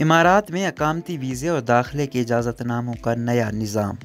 इमारात में अकामती वीज़े और दाखिले के इजाज़तनामों का नया निज़ाम।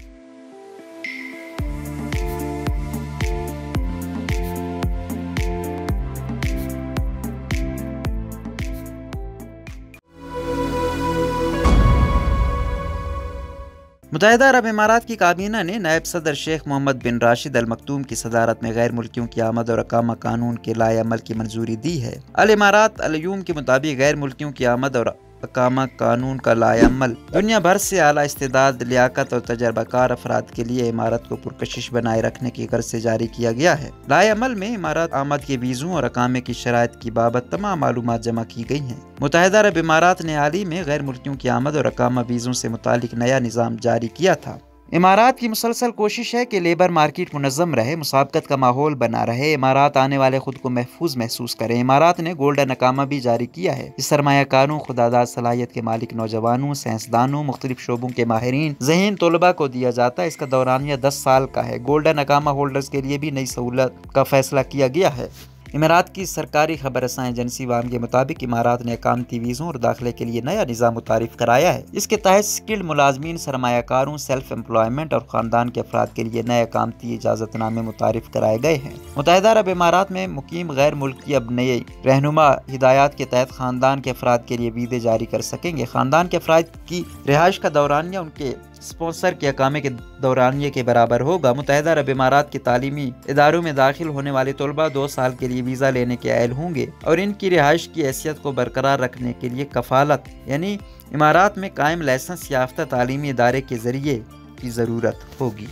मुत्तहिदा अरब इमारात की काबीना ने नायब सदर शेख मोहम्मद बिन राशिद अल मकतूम की सदारत में गैर मुल्कियों की आमद और अकामा कानून के लाए अमल की मंजूरी दी है। अल इमारात अल यूम के मुताबिक गैर मुल्कियों की आमद और अकामा कानून का लाए अमल दुनिया भर से आला इस्तेदाद, लियाकत और तजर्बाकार अफराद के लिए इमारत को पुरकशिश बनाए रखने की गर्ज से जारी किया गया है। लाए अमल में इमारत आमद के वीज़ों और अकामे की शराइत की बाबत तमाम मालूमात जमा की गई हैं। मुत्तहिदा अरब इमारात ने हाल ही में गैर मुल्कियों की आमद और अकामा वीज़ों से मुतालिक नया निज़ाम जारी किया था। इमारात की मुसलसल कोशिश है कि लेबर मार्केट मुनज़्ज़म रहे, मुसाबकत का माहौल बना रहे, इमारात आने वाले खुद को महफूज महसूस करें। इमारात ने गोल्डन अकामा भी जारी किया है। इस सरमायाकारों, खुदादाद सलाहियत के मालिक नौजवानों, साइंसदानों, मुख्तलिफ शोबों के माहिरीन, ज़हीन तलबा को दिया जाता है। इसका दौरानिया 10 साल का है। गोल्डन अकामा होल्डर्स के लिए भी नई सहूलत का फैसला किया गया है। इमारात की सरकारी खबर रसां एजेंसी वाम के मुताबिक इमारात ने अकामती वीज़ों और दाखिले के लिए नया निज़ाम मुतारिफ कराया है। इसके तहत स्किल्ड मुलाजमीन, सरमायाकारों, सेल्फ एम्प्लॉयमेंट और ख़ानदान के अफराद के लिए नए अकामती इजाज़तनामे मुतारिफ कराए गए हैं। मुत्तहिदा अरब इमारात में मुकीम गैर मुल्की अब नए रहनुमा हिदायत के तहत ख़ानदान के अफराद के लिए वीज़े जारी कर सकेंगे। ख़ानदान के अफराद की रिहाइश का दौरानिया उनके स्पॉन्सर के अकामे के दौरानिये के बराबर होगा। मुत्तहिदा अरब इमारात के तालीमी इदारों में दाखिल होने वाले तलबा 2 साल के लिए वीज़ा लेने के अहल होंगे और इनकी रिहाइश की हैसियत को बरकरार रखने के लिए कफालत यानी इमारात में कायम लाइसेंस याफ्ता तालीमी इदारे के जरिए की ज़रूरत होगी।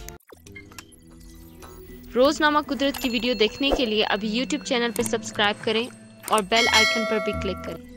रोज़नामा कुदरत की वीडियो देखने के लिए अभी YouTube चैनल पर सब्सक्राइब करें और बेल आइकन पर भी क्लिक करें।